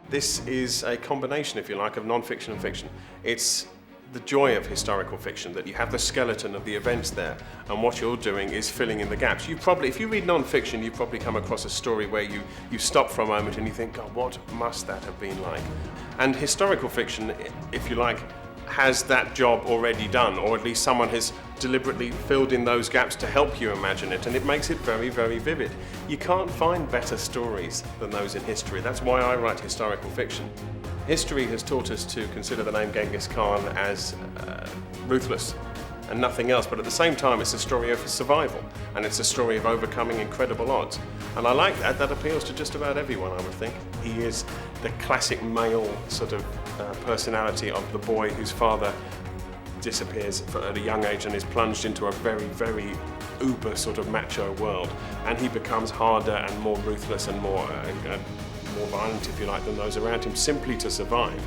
This is a combination, if you like, of non-fiction and fiction. It's the joy of historical fiction, that you have the skeleton of the events there, and what you're doing is filling in the gaps. If you read non-fiction, you've probably come across a story where you stop for a moment and you think, God, what must that have been like? And historical fiction, if you like, has that job already done, or at least someone has deliberately filled in those gaps to help you imagine it, and it makes it very, very vivid. You can't find better stories than those in history. That's why I write historical fiction. History has taught us to consider the name Genghis Khan as ruthless and nothing else, but at the same time it's a story of survival, and it's a story of overcoming incredible odds. And I like that. That appeals to just about everyone, I would think. He is the classic male sort of personality of the boy whose father disappears at a young age and is plunged into a very, very uber sort of macho world, and he becomes harder and more ruthless and more violent, if you like, than those around him, simply to survive.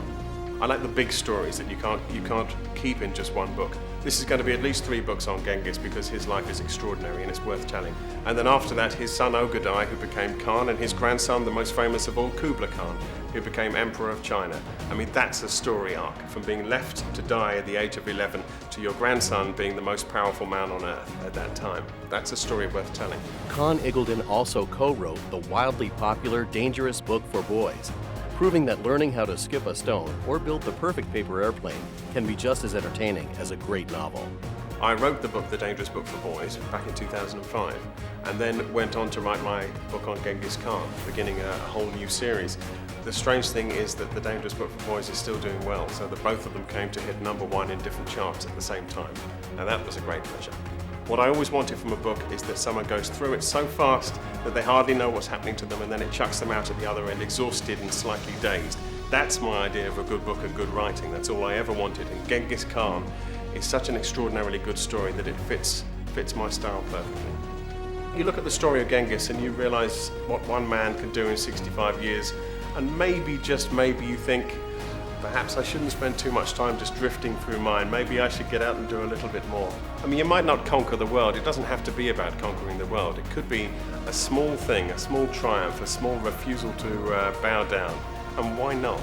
I like the big stories that you can't keep in just one book. This is going to be at least 3 books on Genghis, because his life is extraordinary and it's worth telling. And then after that, his son Ogedai, who became Khan, and his grandson, the most famous of all, Kublai Khan, who became Emperor of China. I mean, that's a story arc, from being left to die at the age of 11 to your grandson being the most powerful man on earth at that time. That's a story worth telling. Conn Iggulden also co-wrote the wildly popular Dangerous Book for Boys, proving that learning how to skip a stone or build the perfect paper airplane can be just as entertaining as a great novel. I wrote the book, The Dangerous Book for Boys, back in 2005, and then went on to write my book on Genghis Khan, beginning a whole new series. The strange thing is that The Dangerous Book for Boys is still doing well, so that both of them came to hit #1 in different charts at the same time. Now that was a great pleasure. What I always wanted from a book is that someone goes through it so fast that they hardly know what's happening to them, and then it chucks them out at the other end, exhausted and slightly dazed. That's my idea of a good book and good writing. That's all I ever wanted. And Genghis Khan is such an extraordinarily good story that it fits my style perfectly. You look at the story of Genghis and you realize what one man can do in 65 years, and maybe, just maybe, you think, perhaps I shouldn't spend too much time just drifting through mine. Maybe I should get out and do a little bit more. I mean, you might not conquer the world. It doesn't have to be about conquering the world. It could be a small thing, a small triumph, a small refusal to bow down. And why not?